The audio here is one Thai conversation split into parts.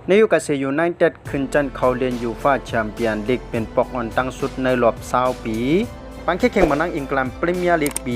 ในยุคเกษตรยูไนเต็ดขึ้นจันเขาเรียนยูฟ่าแชมเปี้ยนลีกเป็นปอกอ่อนตั้งสุดในรอบ20 ปีปังแข่งมานั่งอังกฤษพรีเมียร์ลีกปี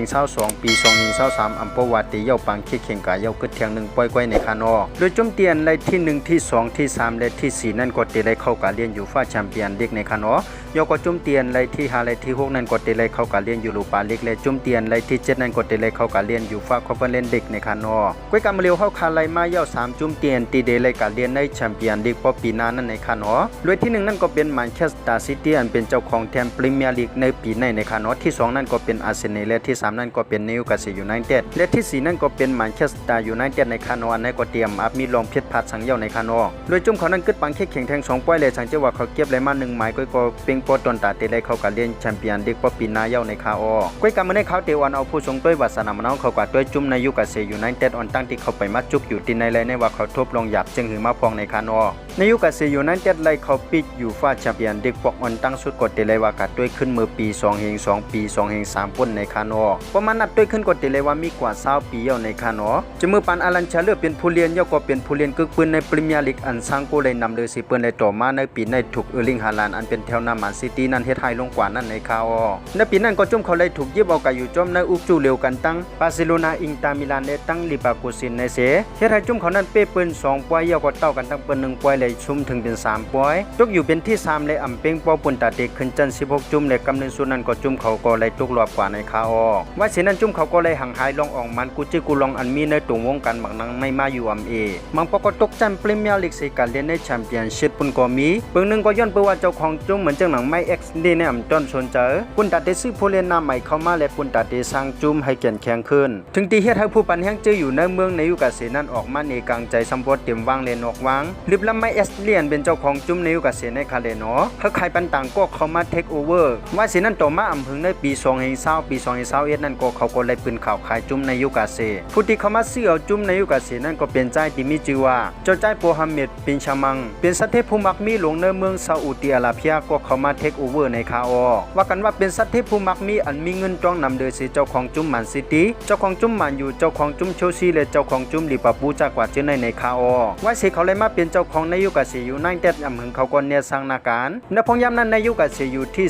2022ปี2023อัมพวาติเยาปังแข่งกายเยาคึดเทียง1ปล่อยไว้ในคานอโดยจุ่มเตียนในที่1ที่2ที่3และที่4นั่นก็ติได้เข้าการเรียนยูฟ่าแชมเปี้ยนลีกในคานอยก็จุ่มเตียนในที่5และที่6นั่นก็ติได้เข้าการเรียนยูโรปาลีกและจุ่มเตียนในที่7นั่นก็ติได้เข้าการเรียนยูฟ่าคอนเฟอเรนซ์ลีกในคานก้อยกำเร็วเข้าคาไลมาเยา3จุ่มเตียนตีได้เลยการเรียนในแชมเปี้ยนลีกพอปีหน้านั่นในคานอโดยที่1นั่นก็เป็นแมนเชสเตอร์ซิตี้อันเป็นเจ้าของแชมป์พรีเมียร์ลีกในปีในคานอที่2นั่นก็เป็นอาร์เซนอลและที่3นั่นก็เป็นนิวคาสเซิลยูไนเต็ดและที่4นั่นก็เป็นแมนเชสเตอร์ยูไนเต็ดในคานอในก็เตรียมอัพมีลองเพียรพัดสังเยาในคานอโดยจุ่มเขานั้นกึดปังแข่งแทง2ป้อยเลยสังเจว่าเขาเก็บเลยมา1หมายก็เป่งโปตนตาเตเลยเข้าการเล่นแชมเปี้ยนลีกพอปีหน้าเยาในคาอก้อยกำมาในเขาเตวันเอาผู้ทรงต้วยวาสนามาน้องเขากว่าต้วยจุ่มในนิวคาสเซิลยูไนเต็ดออนตั้งที่เขาไปมัดจุกอยู่ที่ในเลยในว่าเขาทบลงหยับจึงหือมาพองในคานอในนิวคาสเซิลยูไนเต็ดไล่เขาปิดยูฟ่าแชมเปี้ยนลีกปอกออนตั้งสุดกดเตเลยว่ากัดด้วยขึ้นมือปี2-2ปี2-3ปุ่นในคานอประมาณนับด้วยขึ้นกดติเลยว่ามีกว่า20 ปีเยาในคานอจะมือปันอารันชาเลือเป็นผู้เรียนเยาก็เป็นผู้เรียนกึกปืนในพรีเมียร์ลีกอันสร้างโกเลยนำเลยสิเปิ้นในต่อมาในปีในถูกลิงฮาลานอันเป็นแถวหน้าแมนซิตี้นั้นเฮ็ดให้ลงกว่านั้นในคาอในปีนั้นก็จุ่มเขาเลยถูกยิบเอากอยู่จอมในอุกจูเร็วกันตั้งบาร์เซโลนาอิงตามิลานได้ตั้งลิบากูซินในเสเฮ็ดให้จุ่มเขานั้นเป้เปิ้น2ป่อยเยาก็เต้ากันตั้งเปิ้น1ป่อยเลยชุมถึงเป็น3ป่อยตกอยู่เป็นที่3เลยอำเป้งปอปุ่นตาเด็กขึ้นจัน16จุ่มเลยกำเนิดส่วนนั้นก็จุ่มเขาก็เลยตกรอบกว่าในคาอว่าสินั้นจุ่มเขาก็เลยห่างหายลองออกมันกูจิกูลองอันมีในตรงวงการบักนังในมาอยู่อัมเอมังปก็ตกจันพรีเมียร์ลีกสิการเล่นในแชมเปี้ยนชิพปุ่นก็มีเบิ่งนึงก็ย้อนเปว่าเจ้าของจุ่มเหมือนจังหนังไม่เอ็กซ์ดีในอำต้นสนเจอปุ่นตาเตซื้อผู้เล่นหน้าใหม่เข้ามาและปุ่นตาเตสร้างจุ่มให้แข็งแข็งขึ้นถึงตีเฮ็ดให้ผู้ปันแห้งเจออยู่ในเมืองในยุคเกษตรนั้นออกมาในกลางใจสัมพอเตรียมวางเลนออกวางลิบลำไม่เอสเลียนเป็นเจ้าของจุ่มในยุคเกษตรในคาเลนอเขาใครปันต่างก็เข้ามาเทคโอเวอร์ว่าสินั้นต่อมาอำเภอในปี2020ปี2021นั่นก็เขาก็เลยปืนข่าวขายจุ่มในยุคเกษตรผู้ที่เข้ามาซื้อเอาจุ่มในยุคเกษตรนั่นก็เป็นใจที่มีชื่อว่าเจ้าใจโปฮัมเหม็ดบินชามังเป็นสัตว์เทพผู้มักมีหลงในเมืองซาอุดิอาระเบียก็เข้ามาเทคโอเวอร์ในคาอว่ากันว่าเป็นสัตว์เทพผู้มักมีอันมีเงินจ้องนำโดยสิเจ้าของจุ่มแมนซิตี้เจ้าของจุ่มแมนยูเจ้าของจุ่มเชลซีและเจ้าของจุ่มลิเวอร์พูลจากกว่าเจอในคาอว่าสิเขาเลยมาเป็นเจ้าของในยุคเกษตรยูไนเต็ดอำเภอเขาก็เนี่ยสร้างนาการในพงยามนั้นในยุคเกษตรอยู่ที่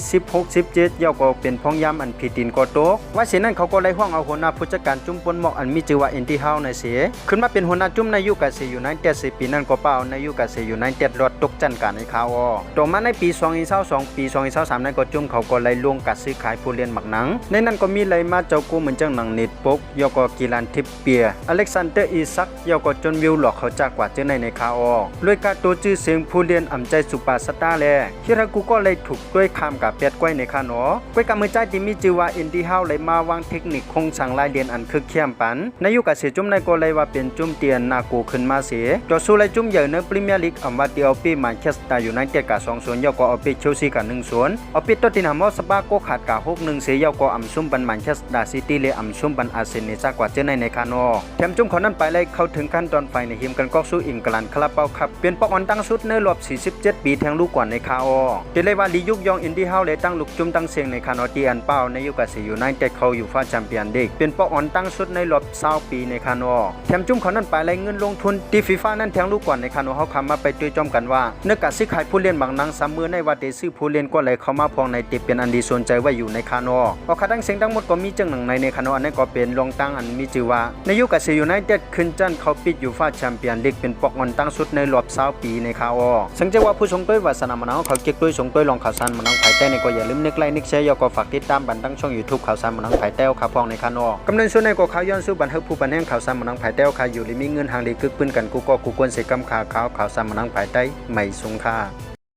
16-17ย่อก็เป็นพงยามอันผิดดินก็โตว่าสินั้นเขาก็เลยห้องเอาหัวหน้าผู้จัดการจุ่มปนหมอกอันมีชื่อว่าเอ็นตี้เฮาในเสียขึ้นมาเป็นหัวหน้าจุ่มในยุคเกษตรยูไนเต็ด10 ปีนั้นก็เป้าในยุคเกษตรยูไนเต็ดรอดตกจันการในคาอต่อมาในปี2022ปี2023นั้นก็จุ่มเขาก็เลยลงกัดซื้อขายผู้เรียนหมักหนังในนั้นก็มีเลยมาเจ้ากูเหมือนจังหนังเน็ตปกยอก็กีรันทิปเปียอเล็กซานเดอร์อีซักยอก็จนวิวหลอกเขาจากกว่าเจอในคาอด้วยการตัวชื่อเสียงผู้เรียนอ่ำใจสุปาสตาร์แลที่รักกูก็เลยถูกด้วยคำกับเป็ดก้อยในคานอก้อยกับมือใจที่มีชื่อว่าอินดี้เฮาเลยมาวางเทคนิคคงสั่งลายเรียนอันคือเข้มปันในยุคเกษตรจุ่มในก็เลยว่าเป็นจุ่มเตียนนากูขึ้นมาเสียต่อสู้เลยจุ่มใหญ่ในพรีเมียร์ลีกอำว่าเดียวปีแมนเชสเตอร์ยูไนเต็ดกับ2-0ยอก็เอาปีเชลซีกับ1-0เอาปีตัวตินามอสบาโกขาดกับ6-1เสียยอก็อ่ำซุ่มบันแมนเชสเตอร์ซิตี้เลยอ่ำซุ่มบันอาร์เซนอลจากกว่าเจอในคานอแถมจุ่มเขานั้นไปเลยเข้าถึงขั้นตอนไฟในหิมกันก็สู้อิงกลันคาราเปาครับเป็นปอกออนตั้งสุดในรอบ47 ปีแทงลูกกว่าในคาอเดเลยว่าลียุกยองอินดี้เฮาเลยตั้งลูกจุ่มตั้งเสียงในคานอตีอันเป้าในยุคเกษตรยูไนเต็ดเขาอยู่ฟ้าแชมเปี้ยนลีกเป็นปอกออนตั้งสุดในรอบ20 ปีในคานอแถมจุ่มเขานั้นไปเลยเงินลงทุนที่ฟีฟ่านั้นแทงลูกกว่าในคานอเขาคำมาไปด้วยจอมกันว่าเนื้อกะซื้อขายผู้เล่นบางนังซ้ำมือในว่าเตซื้อผู้เล่นก็เลยเข้ามาพองในติเป็นอันดีสนใจว่าอยู่ในคานอพอขาดังเสียงทั้งหมดก็มีจังหนังในคานออันนั้นก็เป็นรองตั้งอันมีชื่อว่าในยุคเกษตรยูไนเต็ดขึ้นจันเขาปิดยูฟ่าแชมเปี้ยนลีกเป็นปอกออนตั้งสุดในรอบ20 ปีในคาอสังเกตว่าผู้ทรงต้วยวาสนามาน้องเขาเก็บด้วยทรงต้วยลองข่าวสารมาน้องภายใต้ในก็อย่าลืมนึกไลค์นึกแชร์ยอก็ฝากติดตามบันทั้งช่อง YouTube ข่าวสารมาน้องภายใต้ข่าวพองในคานอกำลังส่วนในก็ข่าวย้อนสู้บันทึกผู้ปันแห่งข่าวสารมาน้องภายใต้ข่าวอยู่ลิมีเงินทางลีกึกปืนกันกูก็กูควรเสกกำข่าวสารมาน้องภายใต้ไม่สงค่า